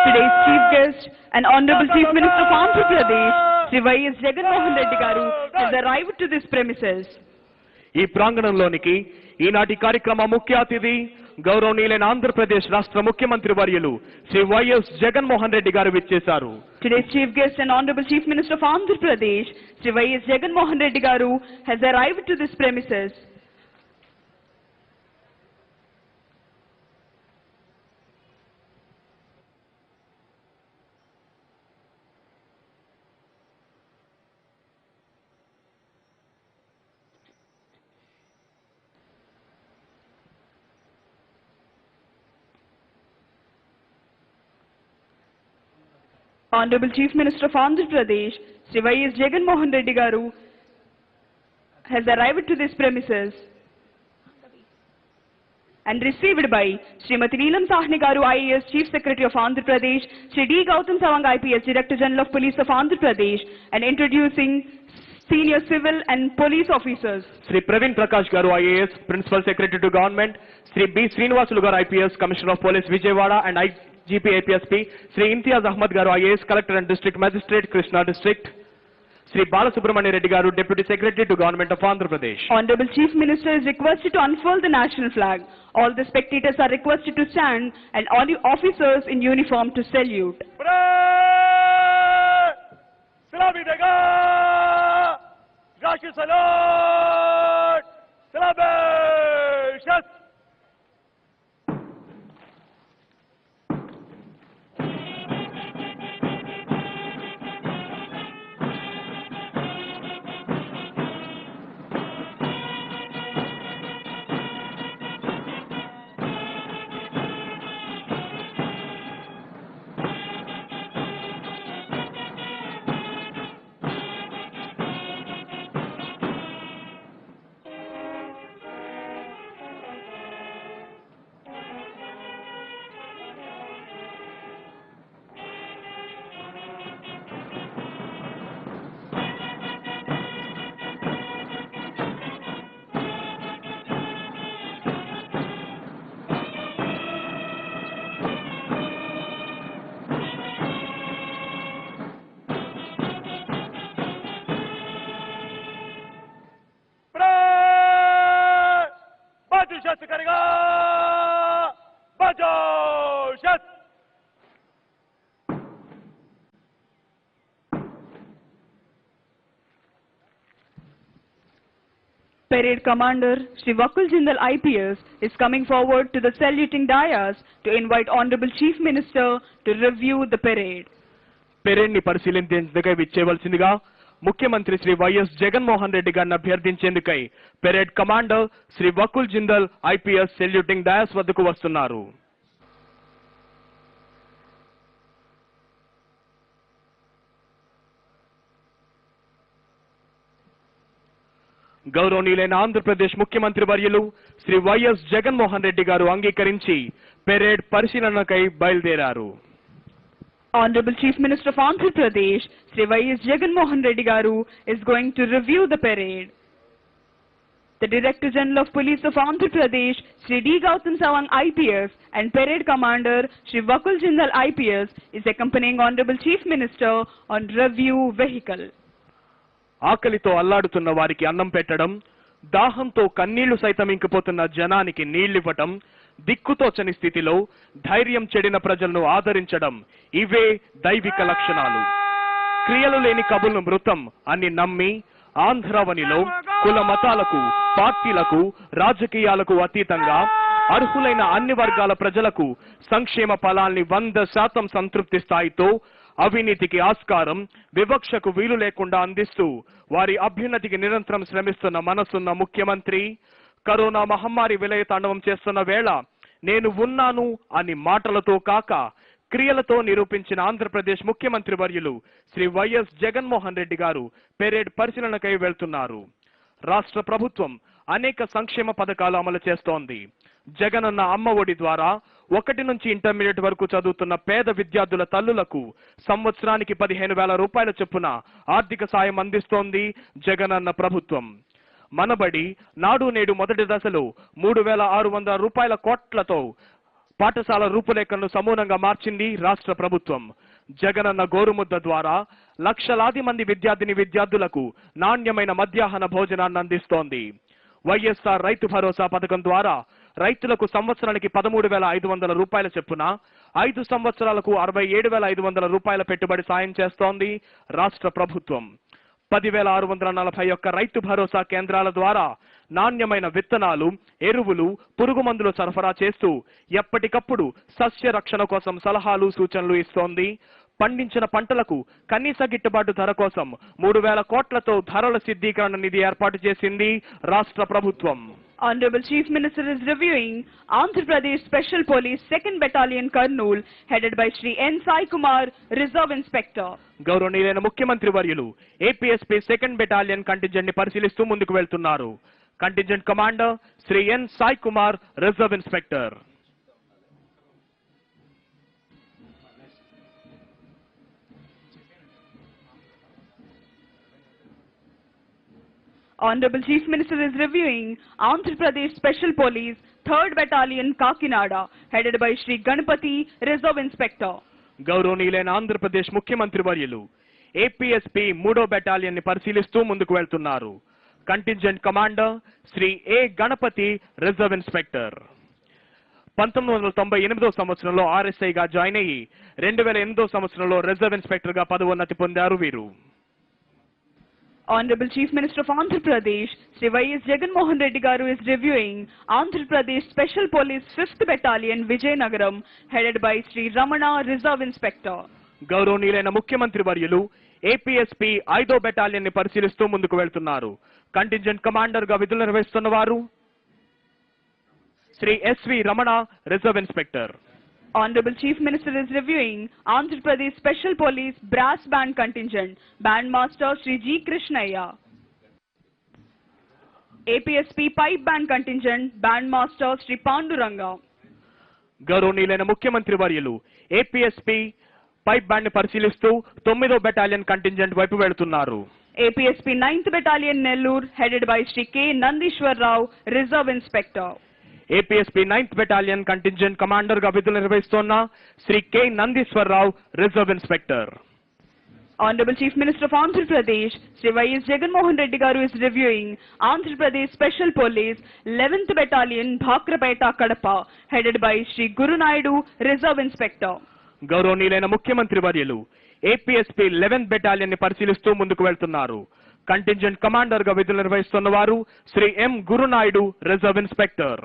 Today's chief guest and Honorable Chief Minister of Andhra Pradesh, Sri Y.S. Jagan Mohan Reddy Garu, has arrived to this premises. ఈ ప్రాంగణంలోనికి ఈనాటి కార్యక్రమ ముఖ్య అతిథి గౌరవనీయులైన ఆంధ్రప్రదేశ్ రాష్ట్ర ముఖ్యమంత్రి వర్యులు శ్రీ వైఎస్ జగన్మోహన్ రెడ్డి గారు విచ్చేశారు. Today's chief guest and Honorable Chief Minister of Andhra Pradesh, Sri Y.S. Jagan Mohan Reddy Garu, has arrived to this premises. Honorable Chief Minister of Andhra Pradesh, Sri Y.S. Jagan Mohan Reddy Garu, has arrived to this premises and received by Srimati Neelam Sahni Garu, IAS Chief Secretary of Andhra Pradesh, Sri D. Gautam Sawang, IPS Director General of Police of Andhra Pradesh, and introducing senior civil and police officers. Sri Praveen Prakash Garu, IAS Principal Secretary to Government, Sri B. Srinivasulu Garu, IPS Commissioner of Police Vijayawada and IGP APSP, Sri Imtiaz Ahmad Garu, IAS Collector and District Magistrate, Krishna District, Sri Balasubramanya Reddy Garu, Deputy Secretary to Government of Andhra Pradesh. Honorable Chief Minister is requested to unfurl the national flag. All the spectators are requested to stand and all the officers in uniform to salute. Parade Commander Sri Vakul Jindal IPS is coming forward to the saluting dais to invite Honorable Chief Minister to review the parade. Parade ni పరిశీలించేందుకై విచ్చేవలసిందిగా ముఖ్యమంత్రి Shri YS Jaganmohan Reddy గారిని అభ్యర్థించేందుకై parade commander Shri Vakul Jindal IPS saluting dais వద్దకు వస్తున్నారు. గౌరవనీయులైన ఆంధ్రప్రదేశ్ ముఖ్యమంత్రి వర్యులు Shri YS Jaganmohan Reddy గారు అంగీకరించి పెరేడ్ పరిశీలనకై బయలుదేరారు. Honorable Chief Minister of Andhra Pradesh, Sri Y.S. Jagan Mohan Reddy Garu, is going to review the parade. The Director General of Police of Andhra Pradesh, Sri D. Gautam Sawang IPS, and Parade Commander Sri Vakul Jindal IPS is accompanying Honorable Chief Minister on review vehicle. ఆకలితో అల్లాడుతున్న వారికి అన్నం పెట్టడం, దాహంతో కన్నీళ్లు సైతం ఇంకిపోతున్న జనానికి నీళ్లివ్వటం, దిక్కుతోచని స్థితిలో ధైర్యం చెడిన ప్రజలను ఆదరించడం, ఇవే దైవిక లక్షణాలు. క్రియలు లేని కబుల్ను మృతం అని నమ్మి ఆంధ్రావనిలో కుల మతాలకు, పార్టీలకు, రాజకీయాలకు అతీతంగా అర్హులైన అన్ని వర్గాల ప్రజలకు సంక్షేమ ఫలాల్ని 100% సంతృప్తి స్థాయితో, అవినీతికి ఆస్కారం, వివక్షకు వీలు లేకుండా అందిస్తూ వారి అభ్యున్నతికి నిరంతరం శ్రమిస్తున్న మనసున్న ముఖ్యమంత్రి, కరోనా మహమ్మారి విలయ తాండవం చేస్తున్న వేళ నేను ఉన్నాను అని మాటలతో కాక క్రియలతో నిరూపించిన ఆంధ్రప్రదేశ్ ముఖ్యమంత్రి వర్యులు శ్రీ వైఎస్ జగన్మోహన్ రెడ్డి గారు పెరేడ్ పరిశీలనకై వెళ్తున్నారు. రాష్ట్ర ప్రభుత్వం అనేక సంక్షేమ పథకాలు అమలు చేస్తోంది. జగనన్న అమ్మ ఒడి ద్వారా 1 నుంచి ఇంటర్మీడియట్ వరకు చదువుతున్న పేద విద్యార్థుల తల్లులకు సంవత్సరానికి 15,000 రూపాయల చొప్పున ఆర్థిక సాయం అందిస్తోంది జగనన్న ప్రభుత్వం. మనబడి నాడు నేడు మొదటి దశలో 3,600 రూపాయల కోట్లతో పాఠశాల రూపురేఖలను సమూలంగా మార్చింది రాష్ట్ర ప్రభుత్వం. జగనన్న గోరుముద్ద ద్వారా లక్షలాది మంది విద్యార్థులకు నాణ్యమైన మధ్యాహ్న భోజనాన్ని అందిస్తోంది. వైఎస్ఆర్ రైతు భరోసా పథకం ద్వారా రైతులకు సంవత్సరానికి 13,500 రూపాయల చొప్పున 5 సంవత్సరాలకు 67,500 రూపాయల పెట్టుబడి సాయం చేస్తోంది రాష్ట్ర ప్రభుత్వం. 10,641 రైతు భరోసా కేంద్రాల ద్వారా నాణ్యమైన విత్తనాలు, ఎరువులు, పురుగు మందులు సరఫరా చేస్తూ ఎప్పటికప్పుడు సస్య రక్షణ కోసం సలహాలు, సూచనలు ఇస్తోంది. పండించిన పంటలకు కనీస గిట్టుబాటు ధర కోసం 3,000 కోట్లతో ధరల సిద్ధీకరణ నిధి ఏర్పాటు చేసింది రాష్ట్ర ప్రభుత్వం. Honorable Chief Minister is reviewing Andhra Pradesh Special Police 2nd Battalion Kurnool headed by Shri N. Sai Kumar, Reserve Inspector. గౌరవనీయులైన ముఖ్యమంత్రి వర్యులు ఏపీఎస్పీ 2nd Battalion కంటింజెంట్ ని పరిశీలిస్తూ ముందుకు వెళ్తున్నారు. Contingent commander Shri N Sai Kumar, reserve inspector. Honorable Chief Minister is reviewing Andhra Pradesh Special Police 3rd Battalion Kakinada headed by Shri Ganapati, Reserve Inspector. గౌరవనీయులైన ఆంధ్రప్రదేశ్ ముఖ్యమంత్రి వర్యులు ఏపీఎస్పీ 3వ బెటాలియన్ ని పరిశీలిస్తూ ముందుకు వెళ్తున్నారు. కంటింజెంట్ కమాండర్ శ్రీ ఏ గణపతి, రిజర్వ్ ఇన్స్పెక్టర్. 1998వ సంవత్సరంలో ఆర్ఎస్ఐగా జాయిన్ అయ్యి 2008వ సంవత్సరంలో రిజర్వ్ ఇన్స్పెక్టర్ గా పదోన్నతి పొందారు వీరు. Honorable Chief Minister of Andhra Pradesh, Shri Y.S. Jagan Mohan Reddy Garu is reviewing Andhra Pradesh Special Police 5th Battalion Vijayanagaram headed by Shri Ramana, Reserve Inspector. గౌరవనీయులైన ముఖ్యమంత్రి వర్యులు ఏపీఎస్పీ 5వ బెటాలియన్ ని పరిశీలిస్తూ ముందుకు వెళ్తున్నారు. కంటింజెంట్ కమాండర్ గా విధులు నిర్వహిస్తున్న వారు Shri S V Ramana, reserve inspector. Honorable Chief Minister is reviewing Andhra Pradesh Special Police Brass Band Contingent, Band Master Shri G. Krishnaya. APSP Pipe Band Contingent, Band Master Shri Panduranga. గౌరవనీయులైన ముఖ్యమంత్రి వర్యులు ఏపీఎస్పీ పైప్ బ్యాండ్ ని పరిశీలిస్తూ 9వ battalion contingent వైపు వెళుతున్నారు. APSP 9th Battalion Nellore headed by Shri K. Nandishwar Rao, Reserve Inspector. APSP 9th battalion contingent commander గా విధులు నిర్వహిస్తున్న Shri K Nandishwar Rao, reserve inspector. Honorable Chief Minister of Andhra Pradesh, Shri Y.S. Jagan Mohan Reddy Garu is reviewing Andhra Pradesh Special Police 11th Battalion Bhakrapeta Kadapa headed by Shri Guru Naidu, Reserve Inspector. గౌరవనీయులైన ముఖ్యమంత్రి వర్యులు APSP 11th battalion ని పరిశీలిస్తూ ముందుకు వెళ్తున్నారు. Contingent commander గా విధులు నిర్వహిస్తున్న వారు Shri M Gurunaidu, reserve inspector.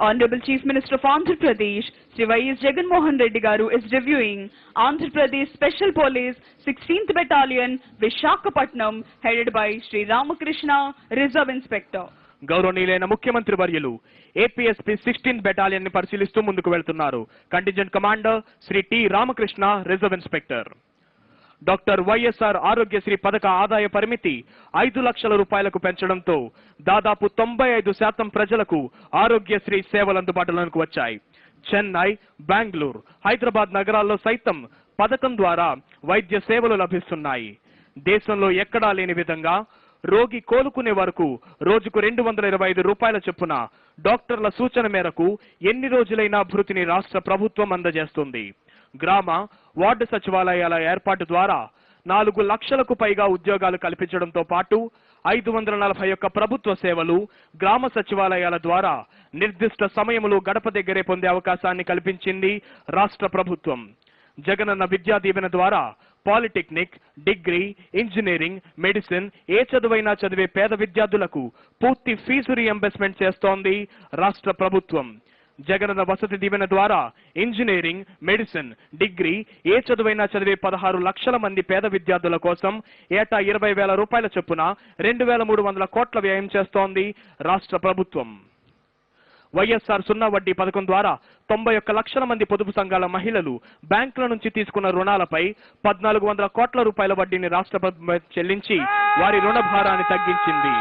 Honorable Chief Minister of Andhra Pradesh, Shri Y.S. Jagan Mohan Reddy Garu is reviewing Andhra Pradesh Special Police 16th Battalion Vishakhapatnam headed by Shri Ramakrishna, Reserve Inspector. గౌరవనీయులైన ముఖ్యమంత్రి వర్యులు APSP 16th battalion ని పరిశీలిస్తూ ముందుకు వెళ్తున్నారు. Contingent commander Shri T Ramakrishna, reserve inspector. Doctor YSR Aarogyasri పథక ఆదాయ పరిమితి 5 లక్షల రూపాయలకు పెంచడంతో దాదాపు 95% ప్రజలకు ఆరోగ్యశ్రీ సేవలు అందుబాటులోకి వచ్చాయి. చెన్నై, బెంగళూరు, హైదరాబాద్ నగరాల్లో సైతం పథకం ద్వారా వైద్య సేవలు లభిస్తున్నాయి. దేశంలో ఎక్కడా లేని విధంగా రోగి కోలుకునే వరకు రోజుకు 225 రూపాయల చొప్పున డాక్టర్ల సూచన మేరకు ఎన్ని రోజులైనా భృతిని రాష్ట్ర ప్రభుత్వం అందజేస్తుంది. గ్రామ, వార్డు సచివాలయాల ఏర్పాటు ద్వారా 4 లక్షలకు పైగా ఉద్యోగాలు కల్పించడంతో పాటు 541 ప్రభుత్వ సేవలు గ్రామ సచివాలయాల ద్వారా నిర్దిష్ట సమయములు గడప దగ్గరే పొందే అవకాశాన్ని కల్పించింది రాష్ట్ర ప్రభుత్వం. జగనన్న విద్యా దీవెన ద్వారా పాలిటెక్నిక్, డిగ్రీ, ఇంజనీరింగ్, మెడిసిన్ ఏ చదువైనా చదివే పేద విద్యార్థులకు పూర్తి ఫీజు రీఎంబర్స్మెంట్ చేస్తోంది రాష్ట్ర ప్రభుత్వం. జగనన్న వసతి దీవెన ద్వారా ఇంజనీరింగ్, మెడిసిన్, డిగ్రీ ఏ చదువైనా చదివే 16 లక్షల మంది పేద విద్యార్థుల కోసం ఏటా 20,000 రూపాయల చొప్పున 2,300 కోట్ల వ్యయం చేస్తోంది రాష్ట్ర ప్రభుత్వం. వైఎస్ఆర్ సున్నా వడ్డీ పథకం ద్వారా 91 లక్షల మంది పొదుపు సంఘాల మహిళలు బ్యాంకుల నుంచి తీసుకున్న రుణాలపై 1,400 కోట్ల రూపాయల వడ్డీని రాష్ట్ర ప్రభుత్వం చెల్లించి వారి రుణ భారాన్ని తగ్గించింది.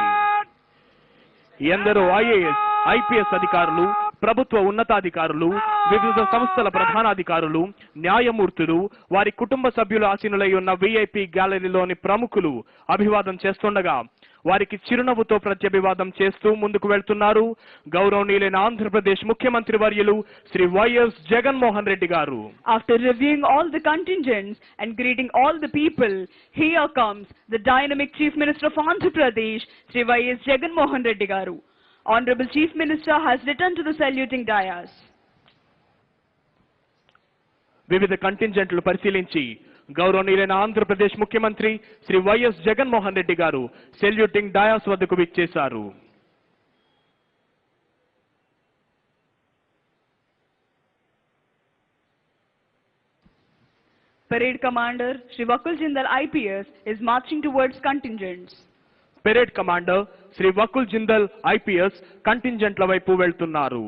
ఎందరో ఐఏఎస్, ఐపీఎస్ అధికారులు, ప్రభుత్వ ఉన్నతాధికారులు, వివిధ సంస్థల ప్రధానాధికారులు, న్యాయమూర్తులు, వారి కుటుంబ సభ్యులు ఆసీనులై ఉన్న విఐపి గ్యాలరీలోని ప్రముఖులు అభివాదం చేస్తుండగా వారికి చిరునవ్వుతో ప్రత్యభివాదం చేస్తూ ముందుకు వెళ్తున్నారు గౌరవనీయులైన ఆంధ్రప్రదేశ్ ముఖ్యమంత్రి వర్యులు శ్రీ వైఎస్ జగన్మోహన్ రెడ్డి గారు. After reviewing all the contingents and greeting all the people, here comes the dynamic Chief Minister of Andhra Pradesh, Sri Y.S. Jagan Mohan Reddy Garu. Honorable Chief Minister has returned to the saluting dais. వివిధ కంటింజెంట్లు పరిశీలించి గౌరవనీయులైన ఆంధ్రప్రదేశ్ ముఖ్యమంత్రి Shri YS Jaganmohan Reddy గారు saluting dais వద్దకు విచ్చేశారు. Parade Commander Shri Vakul Jindal IPS is marching towards contingents. Parade commander Shri Vakul Jindal IPS కంటింజెంట్ల వైపు వెళ్తున్నారు.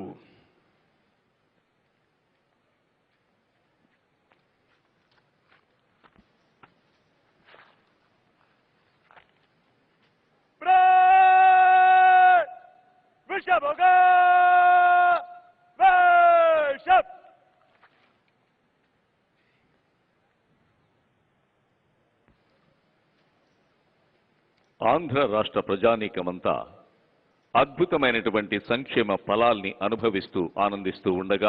ఆంధ్ర రాష్ట్ర ప్రజానీకమంతా అద్భుతమైనటువంటి సంక్షేమ ఫలాల్ని అనుభవిస్తూ ఆనందిస్తూ ఉండగా